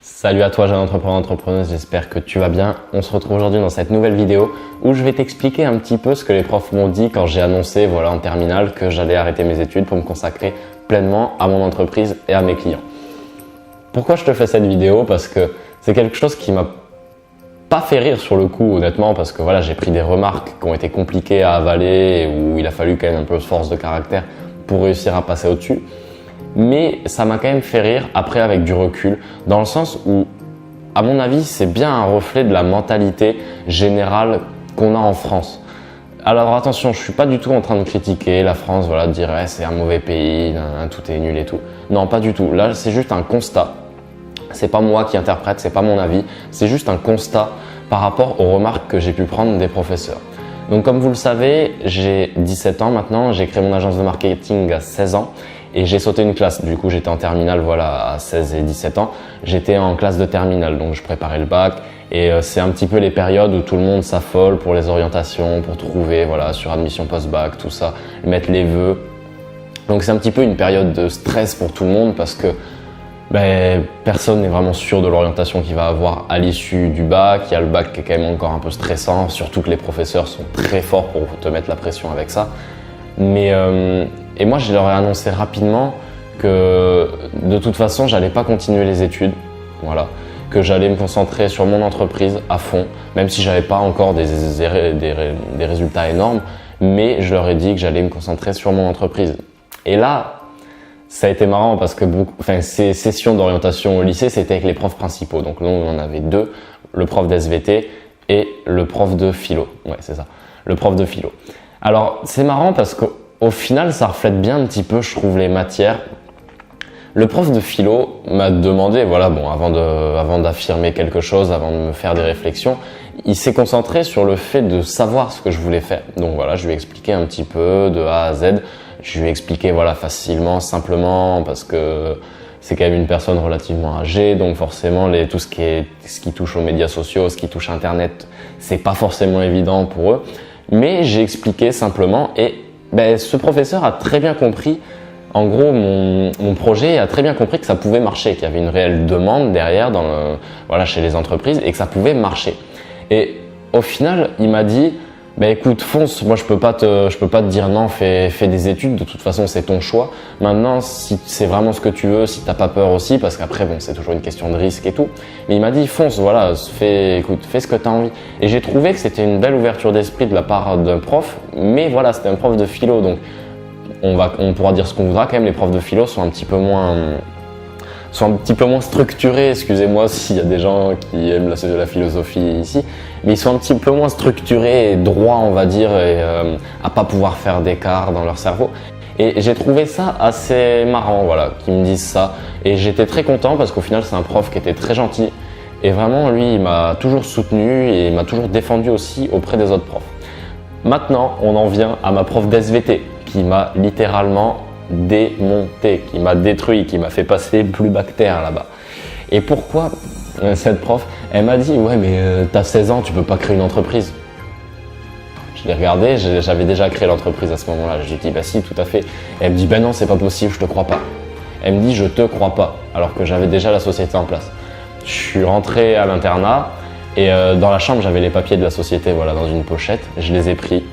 Salut à toi jeune entrepreneur, entrepreneuse, j'espère que tu vas bien. On se retrouve aujourd'hui dans cette nouvelle vidéo où je vais t'expliquer un petit peu ce que les profs m'ont dit quand j'ai annoncé en terminale que j'allais arrêter mes études pour me consacrer pleinement à mon entreprise et à mes clients. Pourquoi je te fais cette vidéo? Parce que c'est quelque chose qui m'a pas fait rire sur le coup honnêtement, parce que j'ai pris des remarques qui ont été compliquées à avaler et où il a fallu quand même un peu de force de caractère pour réussir à passer au-dessus. Mais ça m'a quand même fait rire après avec du recul, dans le sens où, à mon avis, c'est bien un reflet de la mentalité générale qu'on a en France. Alors attention, je suis pas du tout en train de critiquer la France, de dire c'est un mauvais pays, tout est nul et tout. Non, pas du tout. Là, c'est juste un constat. C'est pas moi qui interprète, c'est pas mon avis. C'est juste un constat par rapport aux remarques que j'ai pu prendre des professeurs. Donc comme vous le savez, j'ai 17 ans maintenant, j'ai créé mon agence de marketing à 16 ans. Et j'ai sauté une classe, du coup j'étais en terminale à 16 et 17 ans, j'étais en classe de terminale, donc je préparais le bac et c'est un petit peu les périodes où tout le monde s'affole pour les orientations, pour trouver sur admission post-bac, tout ça, mettre les vœux. Donc c'est un petit peu une période de stress pour tout le monde parce que personne n'est vraiment sûr de l'orientation qu'il va avoir à l'issue du bac, il y a le bac qui est quand même encore un peu stressant, surtout que les professeurs sont très forts pour te mettre la pression avec ça. Et moi, je leur ai annoncé rapidement que de toute façon, j'allais pas continuer les études, que j'allais me concentrer sur mon entreprise à fond, même si j'avais pas encore des résultats énormes, mais je leur ai dit que j'allais me concentrer sur mon entreprise. Et là, ça a été marrant parce que ces sessions d'orientation au lycée, c'était avec les profs principaux. Donc nous, on en avait deux, le prof d'SVT et le prof de philo. Ouais, c'est ça, le prof de philo. Alors, c'est marrant parce qu'au final, ça reflète bien un petit peu, je trouve, les matières. Le prof de philo m'a demandé, avant d'affirmer quelque chose, avant de me faire des réflexions, il s'est concentré sur le fait de savoir ce que je voulais faire. Donc je lui ai expliqué un petit peu de A à Z. Je lui ai expliqué facilement, simplement, parce que c'est quand même une personne relativement âgée, donc forcément tout ce qui touche aux médias sociaux, ce qui touche Internet, c'est pas forcément évident pour eux. Mais j'ai expliqué simplement et ce professeur a très bien compris, en gros, mon projet, a très bien compris que ça pouvait marcher, qu'il y avait une réelle demande derrière chez les entreprises et que ça pouvait marcher. Et au final, il m'a dit, écoute, fonce, moi je peux pas te dire non, fais des études, de toute façon c'est ton choix. Maintenant, si c'est vraiment ce que tu veux, si t'as pas peur aussi, parce qu'après c'est toujours une question de risque et tout. Mais il m'a dit fonce, fais ce que t'as envie. Et j'ai trouvé que c'était une belle ouverture d'esprit de la part d'un prof, mais c'était un prof de philo, donc on pourra dire ce qu'on voudra quand même. Les profs de philo sont un petit peu moins structurés, excusez-moi s'il y a des gens qui aiment la philosophie ici, mais ils sont un petit peu moins structurés et droits, on va dire, et à pas pouvoir faire d'écart dans leur cerveau. Et j'ai trouvé ça assez marrant, qu'ils me disent ça. Et j'étais très content parce qu'au final, c'est un prof qui était très gentil. Et vraiment, lui, il m'a toujours soutenu et il m'a toujours défendu aussi auprès des autres profs. Maintenant, on en vient à ma prof d'SVT qui m'a littéralement démonté, qui m'a détruit, qui m'a fait passer plus bactère là-bas. Et pourquoi cette prof? Elle m'a dit ouais mais t'as 16 ans, tu peux pas créer une entreprise. Je l'ai regardé, j'avais déjà créé l'entreprise à ce moment-là. J'ai dit si, tout à fait. Et elle me dit non, c'est pas possible, je te crois pas. Elle me dit je te crois pas, alors que j'avais déjà la société en place. Je suis rentré à l'internat et dans la chambre j'avais les papiers de la société dans une pochette. Je les ai pris.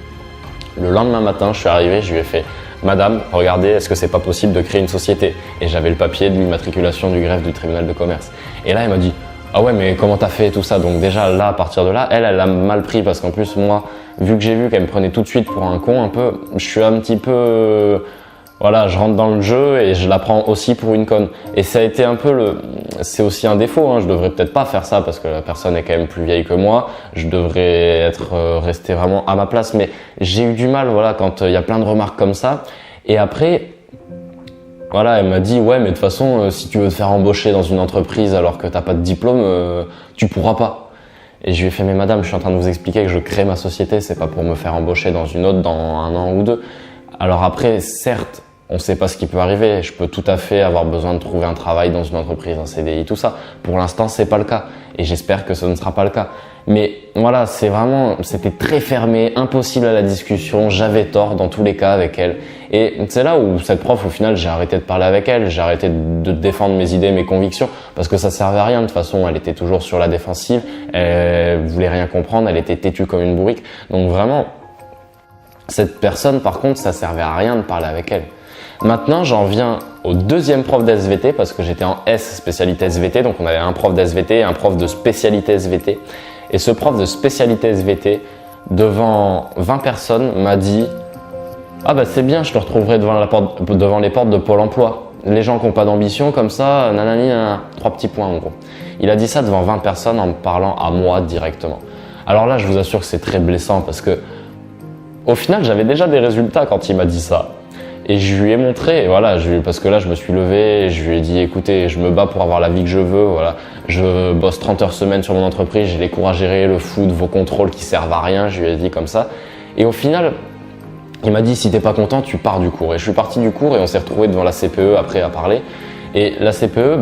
Le lendemain matin, je suis arrivé, je lui ai fait Madame, regardez, est-ce que c'est pas possible de créer une société? Et j'avais le papier de l'immatriculation du greffe du tribunal de commerce. Et là, elle m'a dit ah ouais, mais comment t'as fait tout ça? Donc déjà là, à partir de là, elle a mal pris parce qu'en plus moi, vu que j'ai vu qu'elle me prenait tout de suite pour un con un peu, je suis un petit peu je rentre dans le jeu et je la prends aussi pour une conne. Et ça a été un peu c'est aussi un défaut, je devrais peut-être pas faire ça parce que la personne est quand même plus vieille que moi. Je devrais rester vraiment à ma place, mais j'ai eu du mal, quand il y a plein de remarques comme ça. Et après, elle m'a dit ouais, mais de toute façon, si tu veux te faire embaucher dans une entreprise alors que t'as pas de diplôme, tu pourras pas. Et je lui ai fait mais madame, je suis en train de vous expliquer que je crée ma société, c'est pas pour me faire embaucher dans une autre dans 1 an ou 2. Alors après, certes, on ne sait pas ce qui peut arriver. Je peux tout à fait avoir besoin de trouver un travail dans une entreprise, un CDI, tout ça. Pour l'instant, c'est pas le cas. Et j'espère que ce ne sera pas le cas. Mais c'était très fermé, impossible à la discussion. J'avais tort dans tous les cas avec elle. Et c'est là où cette prof, au final, j'ai arrêté de parler avec elle, j'ai arrêté de défendre mes idées, mes convictions, parce que ça servait à rien. De toute façon, elle était toujours sur la défensive, elle voulait rien comprendre, elle était têtue comme une bourrique. Donc vraiment, cette personne, par contre, ça servait à rien de parler avec elle. Maintenant, j'en viens au deuxième prof d'SVT, parce que j'étais en S, spécialité SVT, donc on avait un prof d'SVT et un prof de spécialité SVT. Et ce prof de spécialité SVT, devant 20 personnes, m'a dit « Ah bah c'est bien, je te retrouverai devant les portes de Pôle emploi. Les gens qui n'ont pas d'ambition, comme ça, nanani, nanana. » 3 petits points en gros. Il a dit ça devant 20 personnes en me parlant à moi directement. Alors là, je vous assure que c'est très blessant parce que au final, j'avais déjà des résultats quand il m'a dit ça. Et je lui ai montré, voilà, parce que là je me suis levé, je lui ai dit écoutez, je me bats pour avoir la vie que je veux, voilà, je bosse 30 heures semaine sur mon entreprise, j'ai les cours à gérer, le foot, vos contrôles qui servent à rien, je lui ai dit comme ça. Et au final, il m'a dit si t'es pas content, tu pars du cours. Et je suis parti du cours et on s'est retrouvé devant la CPE après à parler. Et la CPE,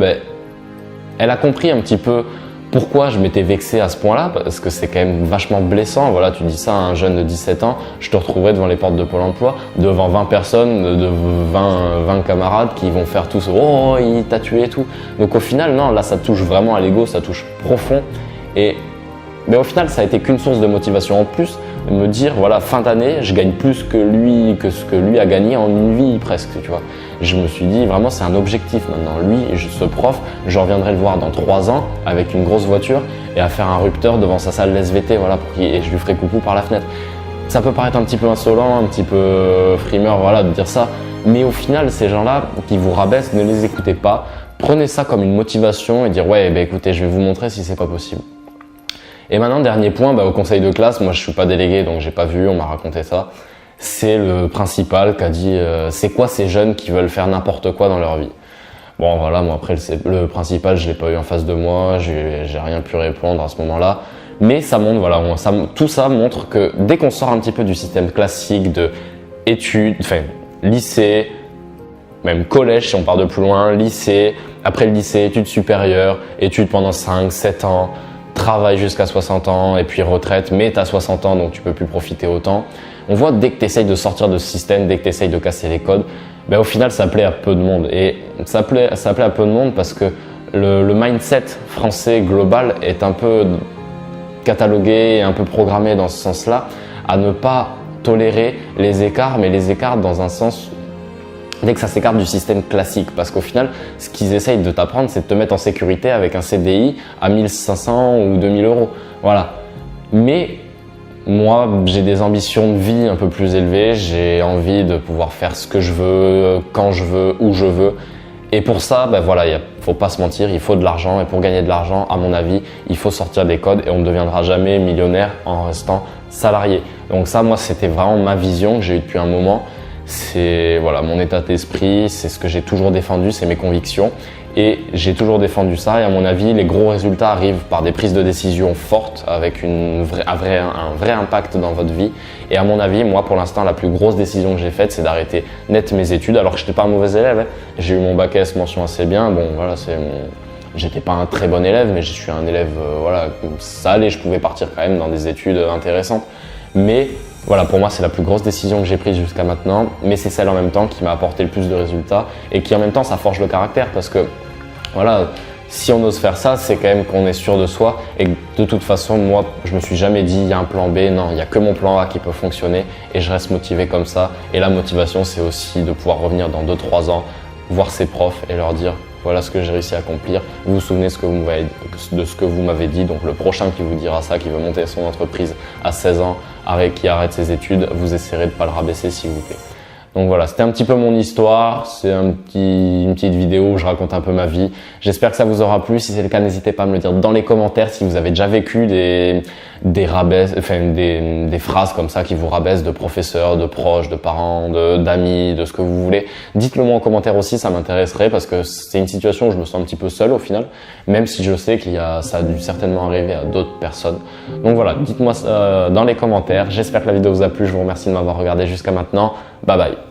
elle a compris un petit peu pourquoi je m'étais vexé à ce point-là, parce que c'est quand même vachement blessant. Voilà, tu dis ça à un jeune de 17 ans, je te retrouverai devant les portes de Pôle emploi, devant 20 personnes, de 20 camarades qui vont faire tous « Oh, il t'a tué et tout ». Donc au final, non, là ça touche vraiment à l'ego, ça touche profond. Mais au final, ça a été qu'une source de motivation en plus, de me dire, voilà, fin d'année, je gagne plus que lui, que ce que lui a gagné en une vie presque, tu vois. Je me suis dit, vraiment, c'est un objectif maintenant. Lui, ce prof, je reviendrai le voir dans 3 ans avec une grosse voiture et à faire un rupteur devant sa salle d'SVT, voilà, et je lui ferai coucou par la fenêtre. Ça peut paraître un petit peu insolent, un petit peu frimeur, voilà, de dire ça. Mais au final, ces gens-là qui vous rabaissent, ne les écoutez pas. Prenez ça comme une motivation et dire, ouais, écoutez, je vais vous montrer si c'est pas possible. Et maintenant, dernier point, au conseil de classe, moi je suis pas délégué donc j'ai pas vu, on m'a raconté ça. C'est le principal qui a dit c'est quoi ces jeunes qui veulent faire n'importe quoi dans leur vie. Bon voilà, moi après le principal je l'ai pas eu en face de moi, j'ai rien pu répondre à ce moment-là. Mais ça montre, voilà, tout ça montre que dès qu'on sort un petit peu du système classique de études, enfin lycée, même collège si on part de plus loin, lycée, après le lycée, études supérieures, études pendant 5-7 ans, travail jusqu'à 60 ans et puis retraite, mais tu as 60 ans donc tu peux plus profiter autant. On voit dès que tu essayes de sortir de ce système, dès que tu essayes de casser les codes, au final ça plaît à peu de monde. Et ça plaît à peu de monde parce que le mindset français global est un peu catalogué et un peu programmé dans ce sens-là à ne pas tolérer les écarts, mais les écarts dans un sens dès que ça s'écarte du système classique, parce qu'au final, ce qu'ils essayent de t'apprendre, c'est de te mettre en sécurité avec un CDI à 1500 ou 2000 euros. Voilà. Mais moi, j'ai des ambitions de vie un peu plus élevées, j'ai envie de pouvoir faire ce que je veux, quand je veux, où je veux. Et pour ça, voilà, faut pas se mentir, il faut de l'argent. Et pour gagner de l'argent, à mon avis, il faut sortir des codes et on ne deviendra jamais millionnaire en restant salarié. Donc ça, moi, c'était vraiment ma vision que j'ai eue depuis un moment. C'est voilà, mon état d'esprit, c'est ce que j'ai toujours défendu, c'est mes convictions. Et j'ai toujours défendu ça et à mon avis, les gros résultats arrivent par des prises de décision fortes avec un vrai impact dans votre vie. Et à mon avis, moi pour l'instant, la plus grosse décision que j'ai faite, c'est d'arrêter net mes études alors que je n'étais pas un mauvais élève. J'ai eu mon bac S mention assez bien. Bon voilà, j'étais pas un très bon élève, mais je suis un élève, voilà, ça allait, je pouvais partir quand même dans des études intéressantes. Mais voilà, pour moi, c'est la plus grosse décision que j'ai prise jusqu'à maintenant, mais c'est celle en même temps qui m'a apporté le plus de résultats et qui en même temps, ça forge le caractère parce que voilà, si on ose faire ça, c'est quand même qu'on est sûr de soi et de toute façon, moi, je me suis jamais dit il y a un plan B, non, il n'y a que mon plan A qui peut fonctionner et je reste motivé comme ça. Et la motivation, c'est aussi de pouvoir revenir dans 2-3 ans, voir ses profs et leur dire voilà ce que j'ai réussi à accomplir. Vous vous souvenez de ce que vous m'avez dit, donc le prochain qui vous dira ça, qui veut monter son entreprise à 16 ans, qui arrête ses études, vous essayerez de ne pas le rabaisser s'il vous plaît. Donc voilà, c'était un petit peu mon histoire, c'est une petite vidéo où je raconte un peu ma vie. J'espère que ça vous aura plu. Si c'est le cas, n'hésitez pas à me le dire dans les commentaires si vous avez déjà vécu des phrases comme ça qui vous rabaissent de professeurs, de proches, de parents, d'amis, de ce que vous voulez. Dites-le moi en commentaire aussi, ça m'intéresserait parce que c'est une situation où je me sens un petit peu seul au final, même si je sais ça a dû certainement arriver à d'autres personnes. Donc voilà, dites-moi ça dans les commentaires. J'espère que la vidéo vous a plu, je vous remercie de m'avoir regardé jusqu'à maintenant. Bye bye.